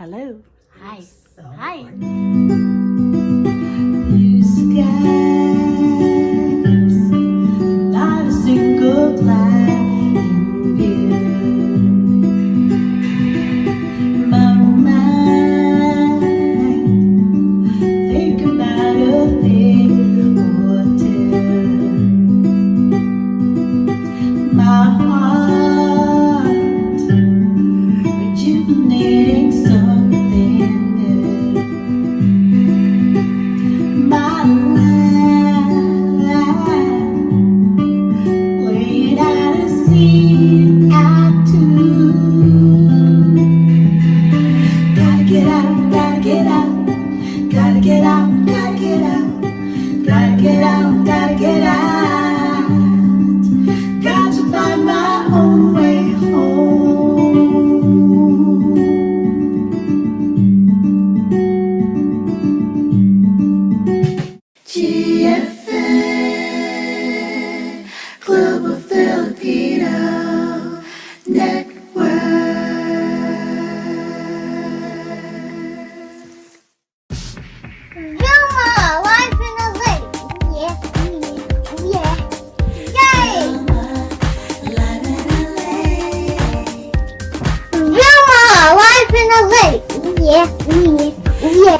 Hello. Hi. Hi. Blue skies, not a single cloud in view. My mind, think about a thing or two. My heart, rejuvenating something new. Vilma, live in LA. Yeah, yeah, yay! Vilma, live in LA. Yeah, yeah.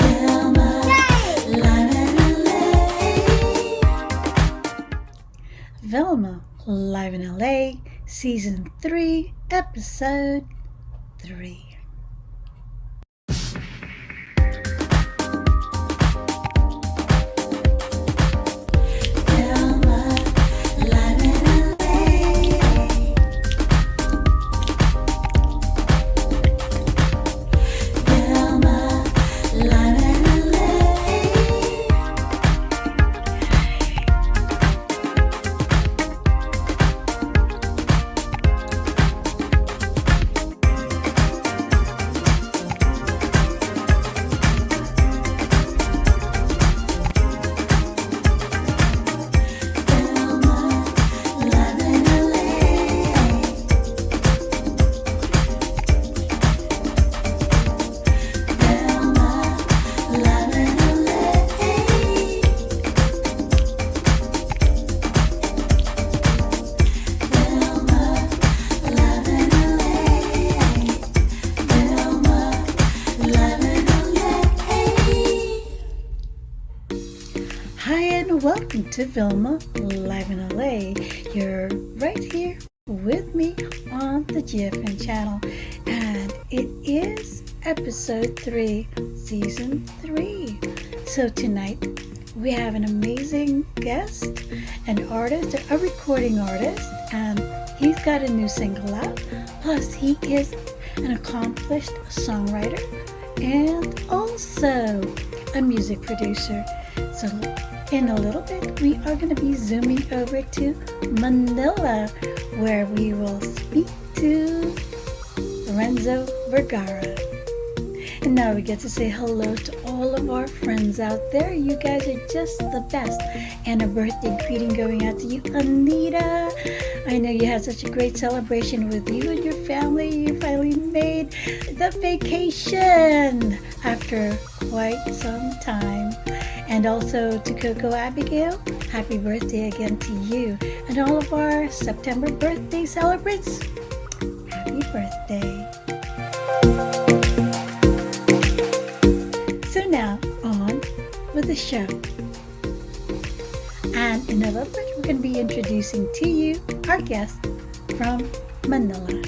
Vilma Live in LA, Season 3, Episode 3. Hi and welcome to Vilma Live in LA. You're right here with me on the GFN channel, and it is episode 3, season 3. So tonight we have an amazing guest, an artist, a recording artist, and he's got a new single out. Plus he is an accomplished songwriter and also a music producer. So in a little bit, we are going to be zooming over to Manila, where we will speak to Renzo Vergara. And now we get to say hello to all of our friends out there. You guys are just the best. And a birthday greeting going out to you, Anita. I know you had such a great celebration with you and your family. You finally made the vacation after quite some time. And also to Coco Abigail, happy birthday again to you. And all of our September birthday celebrants, happy birthday. So now, on with the show. And in a little bit, we're going to be introducing to you our guest from Manila.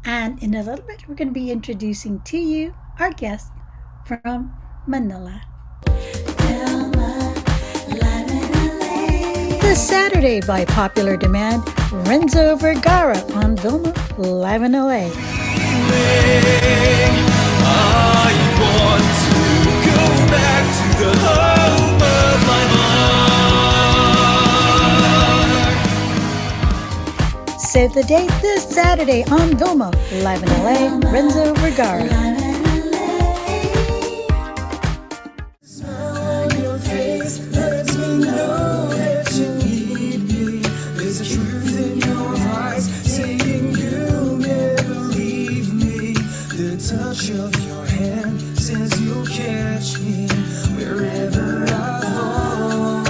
And in a little bit, we're going to be introducing to you our guest from Manila. This Saturday, by popular demand, Renzo Vergara on Vilma Live in LA. I want to go back to the home of my heart. Save the date this Saturday on Vilma Live in LA, Renzo Vergara. Smile on your face lets me know that you need me. There's a truth in your eyes saying you'll never leave me. The touch of your hand says you'll catch watching wherever I fall.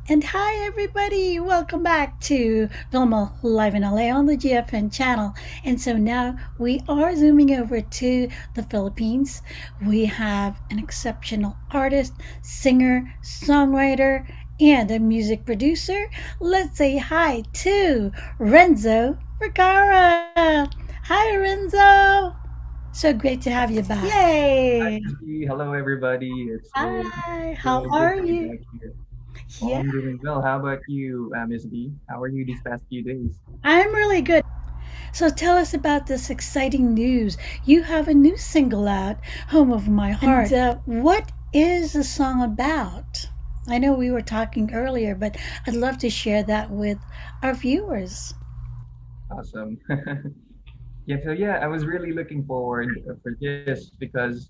And hi, everybody. Welcome back to Vilma Live in LA on the GFN channel. And so now we are zooming over to the Philippines. We have an exceptional artist, singer, songwriter, and a music producer. Let's say hi to Renzo Vergara. Hi, Renzo. So great to have you back. Yay. Hello, everybody. It's Hi. How so good are to be you? back here. Well, Yeah, I'm doing well. How about you, Miss B? How are you these past few days? I'm really good. So tell us about this exciting news. You have a new single out, Home of My Heart. And what is the song about? I know we were talking earlier, but I'd love to share that with our viewers. Awesome. Yeah, I was really looking forward for this because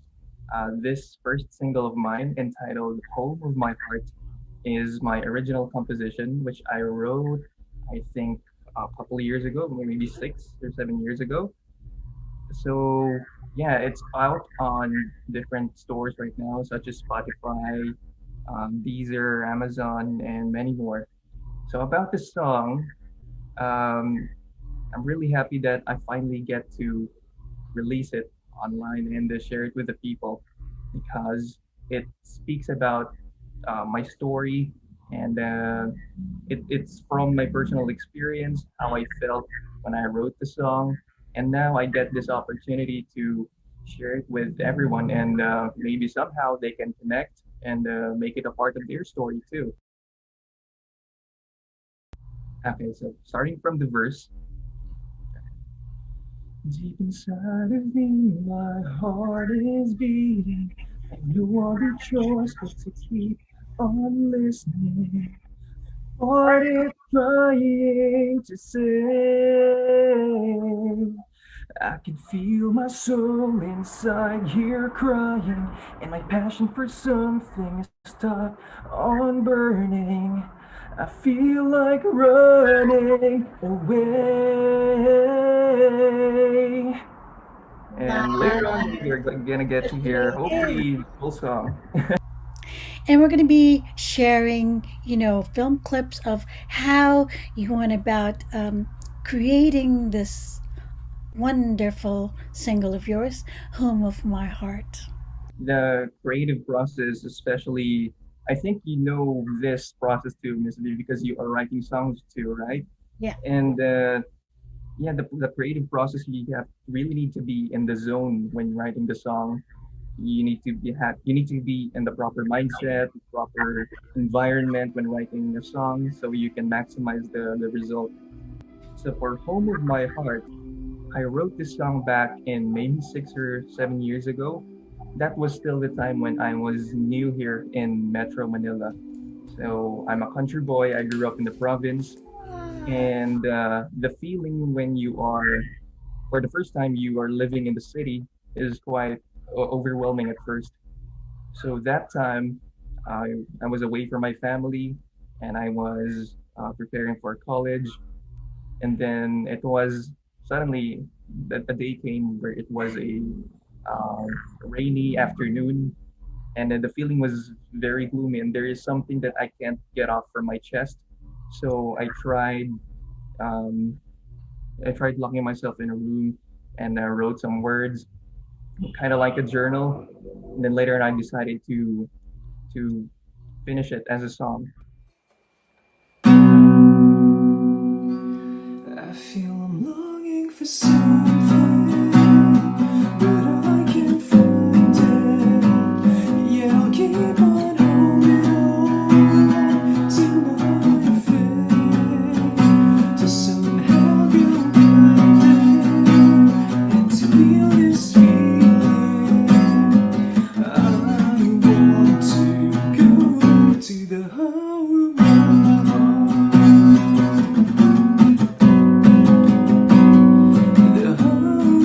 this first single of mine, entitled Home of My Heart, is my original composition, which I wrote, I think, a couple of years ago, maybe 6 or 7 years ago. So yeah, it's out on different stores right now, such as Spotify, Deezer, Amazon, and many more. So about this song, um, I'm really happy that I finally get to release it online and share it with the people because it speaks about my story, and it's from my personal experience, how I felt when I wrote the song, and now I get this opportunity to share it with everyone, and maybe somehow they can connect and make it a part of their story too. Okay, so starting from the verse. Deep inside of me, my heart is beating, and no other choice but to keep on listening. What it's trying to say. I can feel my soul inside here crying, and my passion for something is stuck on burning. I feel like running away. And later on, you're gonna get to hear, hopefully, the full song. And we're going to be sharing, film clips of how you went about creating this wonderful single of yours, Home of My Heart. The creative process, especially, I think you know this process too, Miss Lee, because you are writing songs too, right? Yeah. And yeah, the creative process, really need to be in the zone when writing the song. You need to be in the proper mindset, proper environment when writing a song, so you can maximize the result. So for Home of My Heart, I wrote this song back in maybe 6 or 7 years ago. That was still the time when I was new here in Metro Manila. So I'm a country boy. I grew up in the province, and the feeling when you are, for the first time, you are living in the city is quite overwhelming at first. So that time, I was away from my family, and I was preparing for college, and then it was suddenly that a day came where it was a uh, rainy afternoon, and then the feeling was very gloomy, and there is something that I can't get off from my chest. So um, I tried locking myself in a room and wrote some words, kind of like a journal. And then later on, I decided to finish it as a song. I feel I'm longing for something, but I can't find it. Yeah, I'll keep on holding on to my faith to somehow go back there and to feel this feeling. I want to go to the home of my heart. The home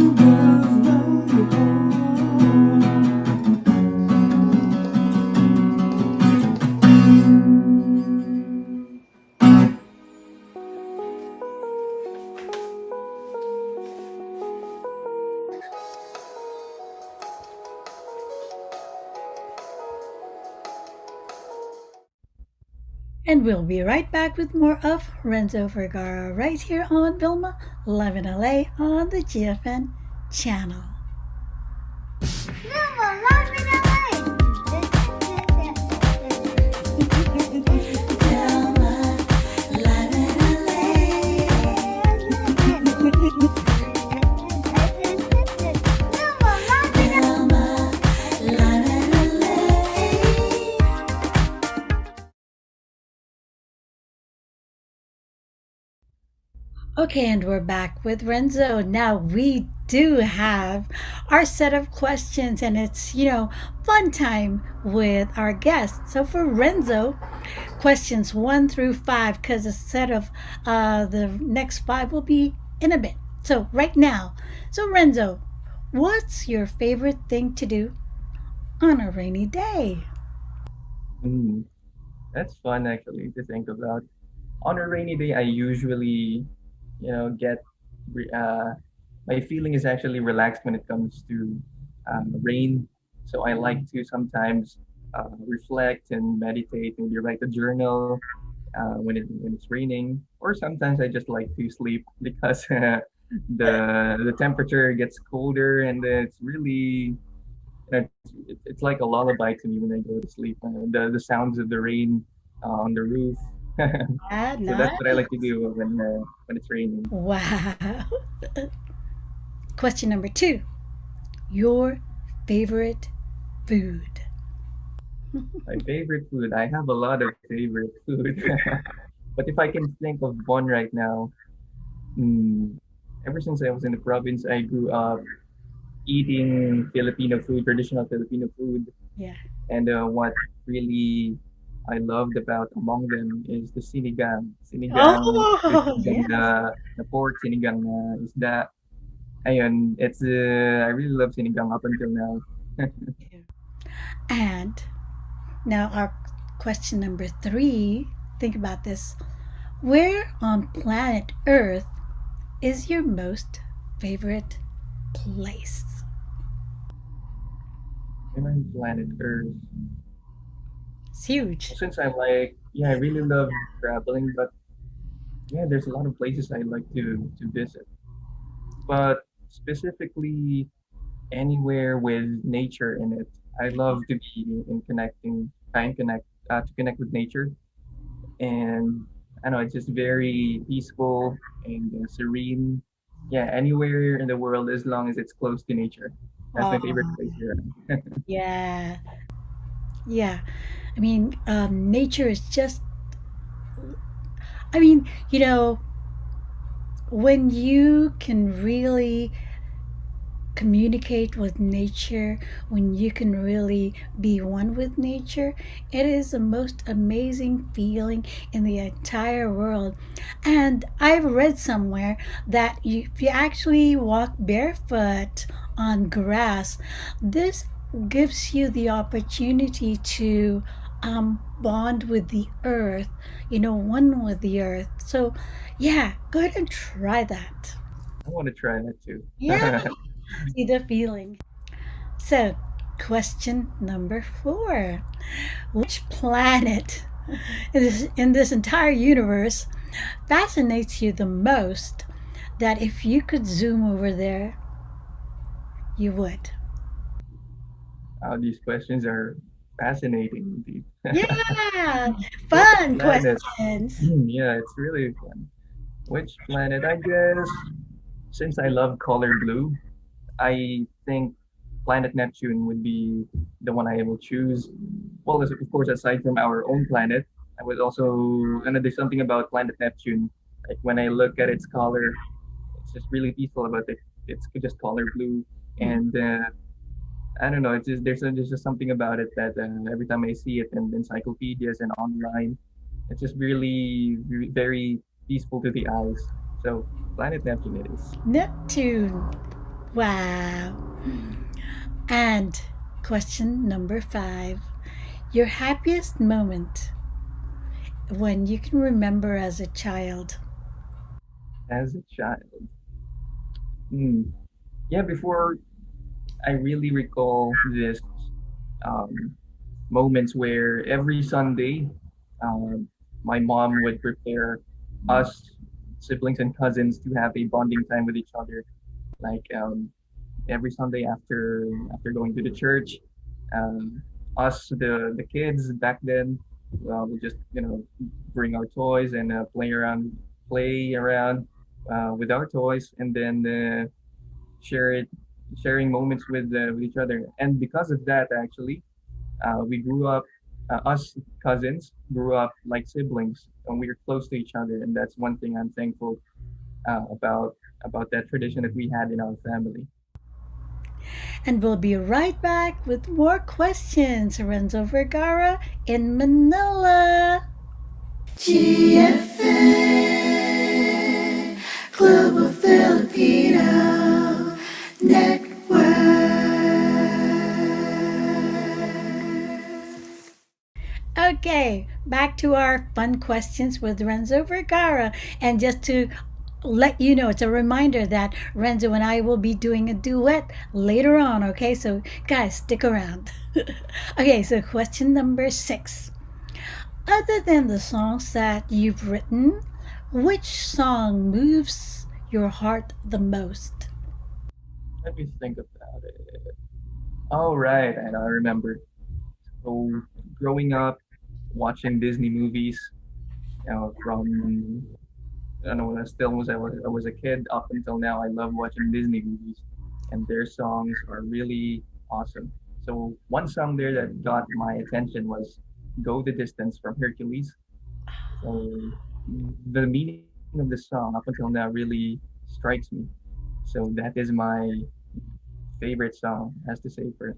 And we'll be right back with more of Renzo Vergara right here on Vilma Live in LA on the GFN channel. Vilma, live in LA. Vilma, live in Okay, and we're back with Renzo. Now we do have our set of questions, and it's, fun time with our guests. So for Renzo, questions 1 through 5, because a set of the next 5 will be in a bit. So right now, so Renzo, what's your favorite thing to do on a rainy day? Mm, that's fun actually to think about. On a rainy day, I usually, get my feeling is actually relaxed when it comes to rain. So I like to sometimes reflect and meditate, maybe write a journal when it's raining, or sometimes I just like to sleep because the temperature gets colder and it's really it's like a lullaby to me when I go to sleep. The sounds of the rain on the roof. Ah, So that's what I nice. like to do when it's raining. Wow. Question number 2, your favorite food. My favorite food. I have a lot of favorite food, but if I can think of one right now, mm, ever since I was in the province, I grew up eating Filipino food, traditional Filipino food, Yeah. and what really I loved about among them is the sinigang with Oh, and yes. the pork sinigang isda. Ayun, I really love sinigang up until now. And now our question number 3. Think about this. Where on planet Earth is your most favorite place? And on planet Earth. It's huge. Since I really love traveling, but yeah, there's a lot of places I like to visit. But specifically anywhere with nature in it. I love to be in connecting, try and connect, to connect with nature. And I know it's just very peaceful and serene. Yeah, anywhere in the world as long as it's close to nature. That's my favorite Oh, place here. yeah. Yeah. I mean, nature is just, I mean, when you can really communicate with nature, when you can really be one with nature, it is the most amazing feeling in the entire world. And I've read somewhere that if you actually walk barefoot on grass, this gives you the opportunity to bond with the earth, one with the earth. So, yeah, go ahead and try that. I want to try that too. Yeah, see the feeling. So, question number 4. Which planet in this entire universe fascinates you the most that if you could zoom over there, you would? These questions are fascinating indeed. Yeah, Which fun planet? questions. Yeah, it's really fun. Which planet? I guess since I love color blue, I think planet Neptune would be the one I will choose. Well, of course, aside from our own planet, I was also, and there's something about planet Neptune. Like when I look at its color, it's just really peaceful about it. It's just color blue, Mhm. and I don't know. It's just there's just something about it that every time I see it in encyclopedias and online, it's just really very peaceful to the eyes. So planet Neptune it is. Neptune. Wow. And question number 5. Your happiest moment when you can remember as a child. As a child. Hmm. Yeah, before I really recall this um, moments where every Sunday, um, my mom would prepare us siblings and cousins to have a bonding time with each other. Like every Sunday after going to the church, um, us the kids back then, we just bring our toys and play around with our toys, and then share it sharing moments with each other. And because of that, actually, we grew up. Us cousins grew up like siblings, and we were close to each other. And that's one thing I'm thankful about that tradition that we had in our family. And we'll be right back with more questions. Renzo Vergara in Manila. GFN Global Filipino Network. Okay, back to our fun questions with Renzo Vergara. And just to let you know, it's a reminder that Renzo and I will be doing a duet later on. Okay, so guys, stick around. Okay, so question number 6. Other than the songs that you've written, which song moves your heart the most? Let me think about it. Oh, right, and I remember. So growing up, watching Disney movies, from I don't know, when I was a kid up until now, I love watching Disney movies, and their songs are really awesome. So one song there that got my attention was "Go the Distance" from Hercules. So the meaning of the song up until now really strikes me. So that is my favorite song, has to say, for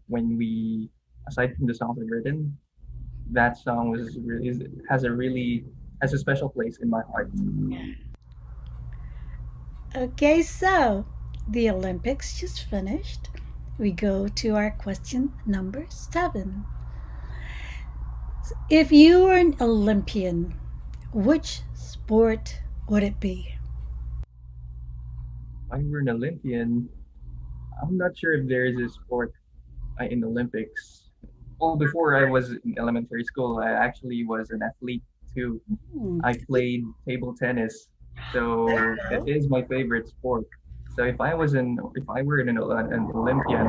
when we aside from the songs I've written, that song was really has a special place in my heart. Okay, so the Olympics just finished. We go to our question number 7. If you were an Olympian, which sport would it be? If I were an Olympian, I'm not sure if there is a sport in Olympics. Well, before I was in elementary school, I actually was an athlete too. Hmm, I played table tennis, there so you that go. is my favorite sport. So if I were an Olympian,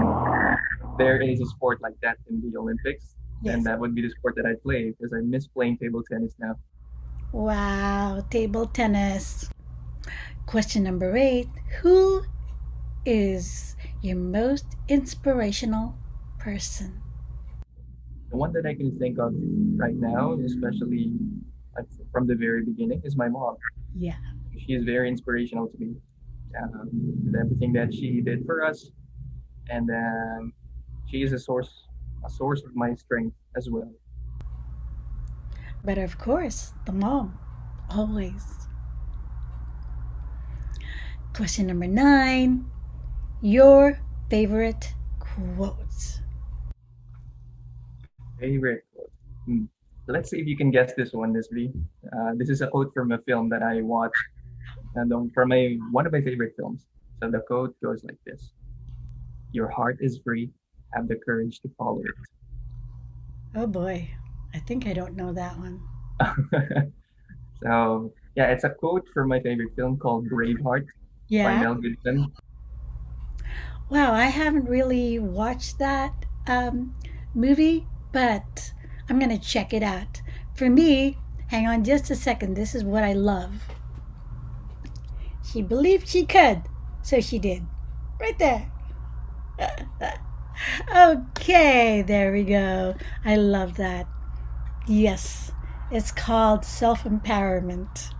there is a sport like that in the Olympics, then Yes. that would be the sport that I play because I miss playing table tennis now. Wow, table tennis. Question number 8. Who is your most inspirational person? The one that I can think of right now, especially from the very beginning, is my mom. Yeah. She is very inspirational to me. With everything that she did for us, and then she is a source of my strength as well. But of course, the mom. Always. Question number 9. Your favorite quotes. Favorite quote. Hmm. So let's see if you can guess this one, Miss V. This is a quote from a film that I watched, and from one of my favorite films. So the quote goes like this: "Your heart is free. Have the courage to follow Oh boy, I think I don't know that one. it." So yeah, it's a quote from my favorite film called Braveheart by Yeah. Mel Gibson. Wow, I haven't really watched that movie, but I'm going to check it out. For me, hang on just a second. This is what I love. She believed she could, so she did. Right there. Okay, there we go. I love that. Yes, it's called self empowerment.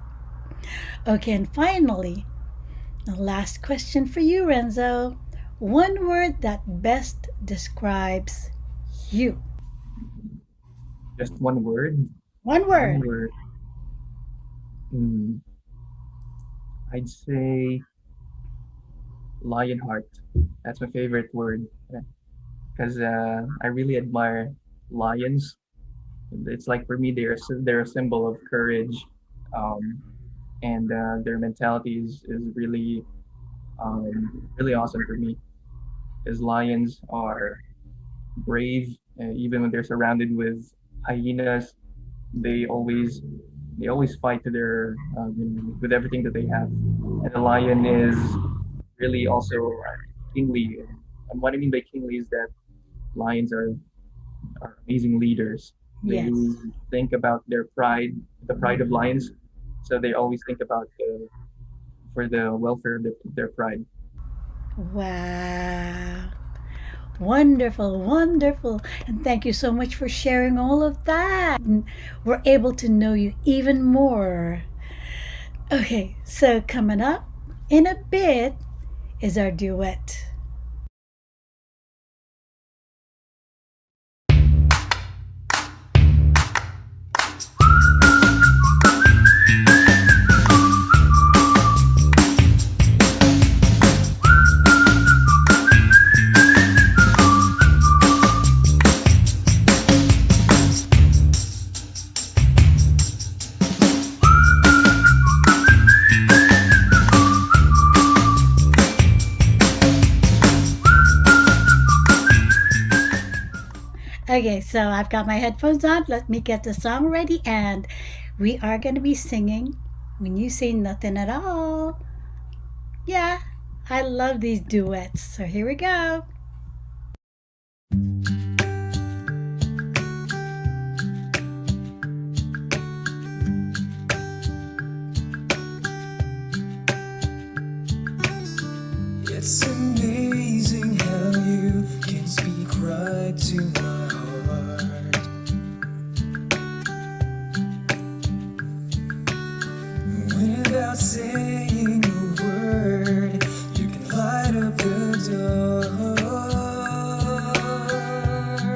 Okay, and finally, the last question for you, Renzo. One word that best describes you. Just one word. One One word. word. Hmm, I'd say Lionheart. That's my favorite word because I really admire lions. It's like for me, they're a symbol of courage, um, and their mentality is really awesome for me. Because lions are brave, even when they're surrounded with hyenas. They always they always fight to their with everything that they have. And the lion is really also kingly. And what I mean by kingly is that lions are amazing leaders. They Yes. think about their pride, the pride of lions. So they always think about for the welfare of their pride. Wow. Wonderful, wonderful. And thank you so much for sharing all of that. And we're able to know you even more. Okay, so coming up in a bit is our duet. Okay, so I've got my headphones on. Let me get the song ready, and we are going to be singing When You Say Nothing at All. Yeah, I love these duets. So here we go. It's amazing how you can speak right to my heart. Without saying a word, you can light up the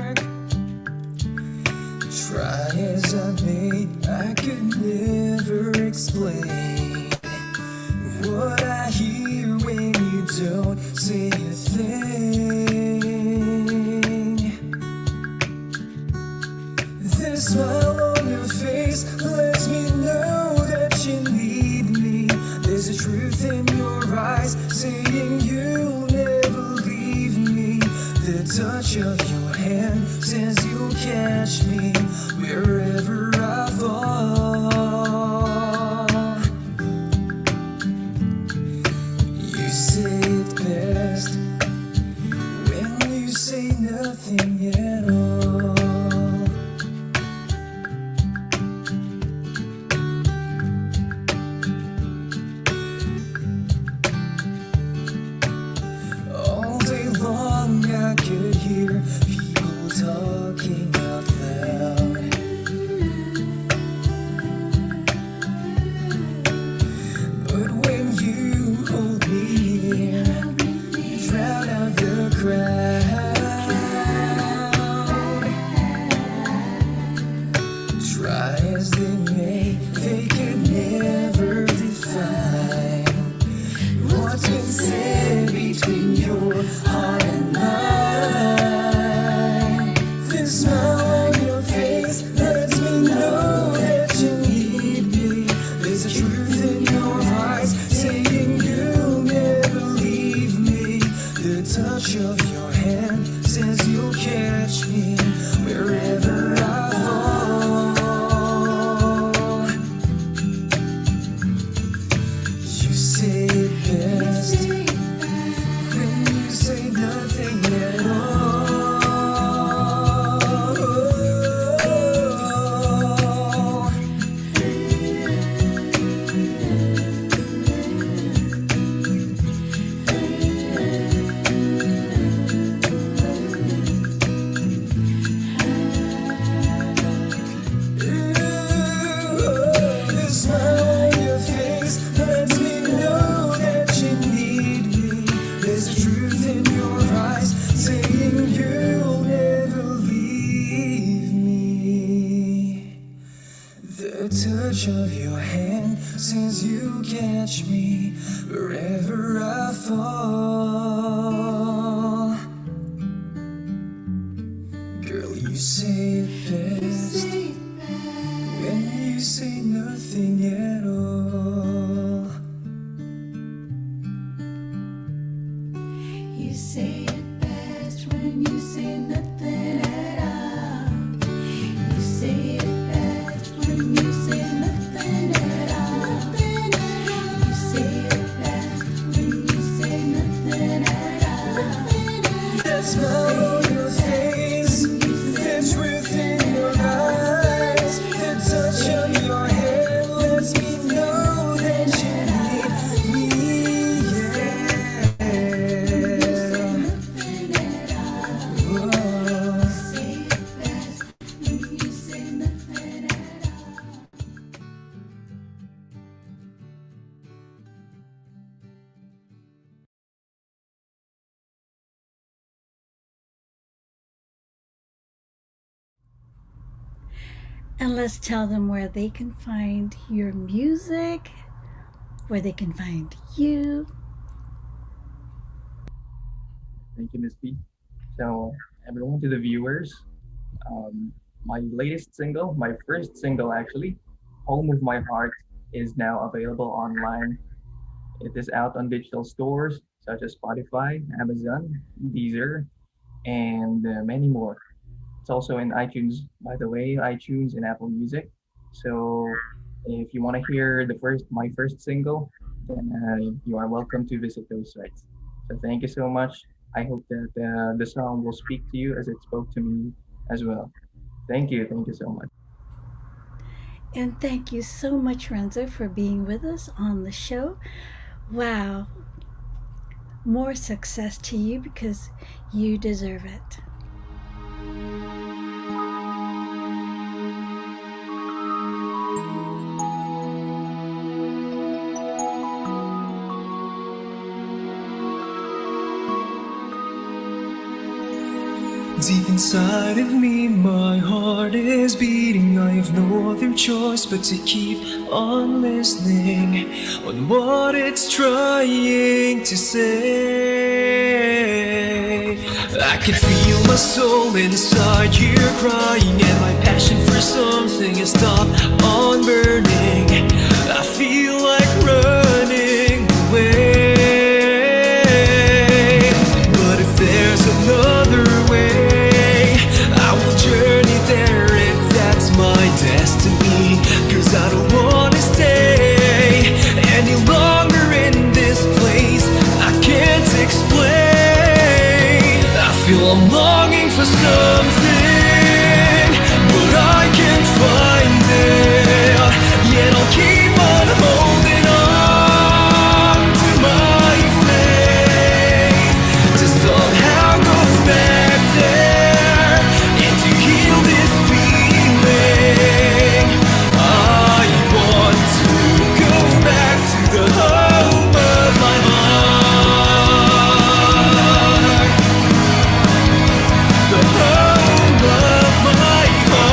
dark. Try as I may, I could never explain what I hear when you don't say a thing. The smile on your face lets me know that you need me. There's a truth in your eyes saying you'll never leave me. The touch of your hand says you'll catch me wherever I fall. You say it best when you say nothing at all. All day long I could hear people talking out loud. But when you hold me near, you drown out the crowd. Try as they may, they could never define what's been said between your heart and mine. The smile on your face lets me know that you need me. There's a truth in your eyes saying you'll never leave me. The touch of your hand says you'll catch me wherever I fall. You say it best when you say nothing at all. The smile on your face lets me know that you need me. There's a truth in your eyes saying you'll never leave me. The touch of your hand says you'll catch me wherever I fall. Girl, you say it best when you say nothing at all. You say it best when you say nothing at all. You say it best smile on your face, the truth in your eyes, the touch of your hand lets me know that you need me, yeah. Oh. And let's tell them where they can find your music, where they can find you. Thank you, Miss B. So, everyone, to the viewers, um, my latest single, my first single actually, Home of My Heart, is now available online. It is out on digital stores such as Spotify, Amazon, Deezer, and many more. It's also in iTunes, by the way, iTunes and Apple Music. So if you want to hear my first single, then you are welcome to visit those sites. So thank you so much. I hope that the song will speak to you as it spoke to me as well. Thank you so much. And thank you so much, Renzo, for being with us on the show. Wow. More success to you because you deserve it. Deep inside of me, my heart is beating. I have no other choice but to keep on listening on what it's trying to say. I can feel my soul inside here crying, and my passion for something has stopped on burning. I feel like running away, but if there's another way, journey there if that's my destiny. 'Cause I don't wanna stay any longer in this place. I can't explain. I feel I'm longing for something, but I can't find it. Yet I'll keep on holding on to my faith to somehow go back there and to heal this feeling. I want to go back to the home of my heart, the home of my heart.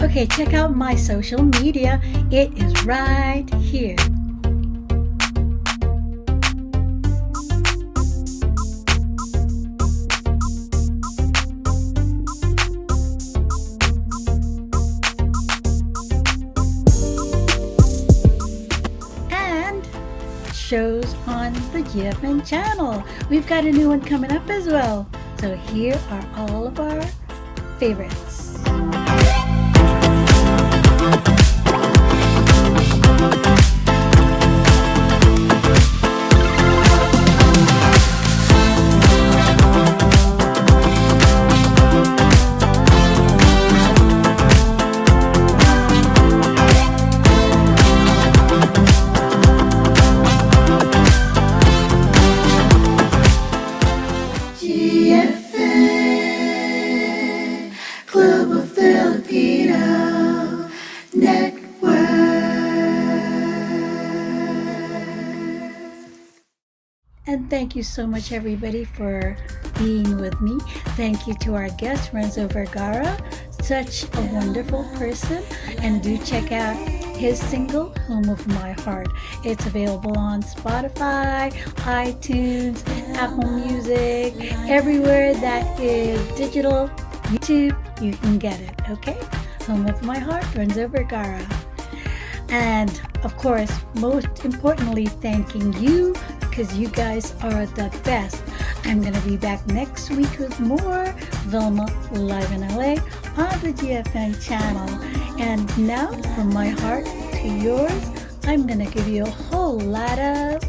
Okay, check out my social media. It is right here. And shows on the GFN channel. We've got a new one coming up as well. So here are all of our favorites. And thank you so much, everybody, for being with me. Thank you to our guest, Renzo Vergara, such a wonderful person. And do check out his single, Home of My Heart. It's available on Spotify, iTunes, Apple Music, everywhere that is digital, YouTube, you can get it, okay? Home of My Heart, Renzo Vergara. And of course, most importantly, thanking you, because you guys are the best. I'm going to be back next week with more Vilma Live in LA on the GFN channel. And now, from my heart to yours, I'm going to give you a whole lot of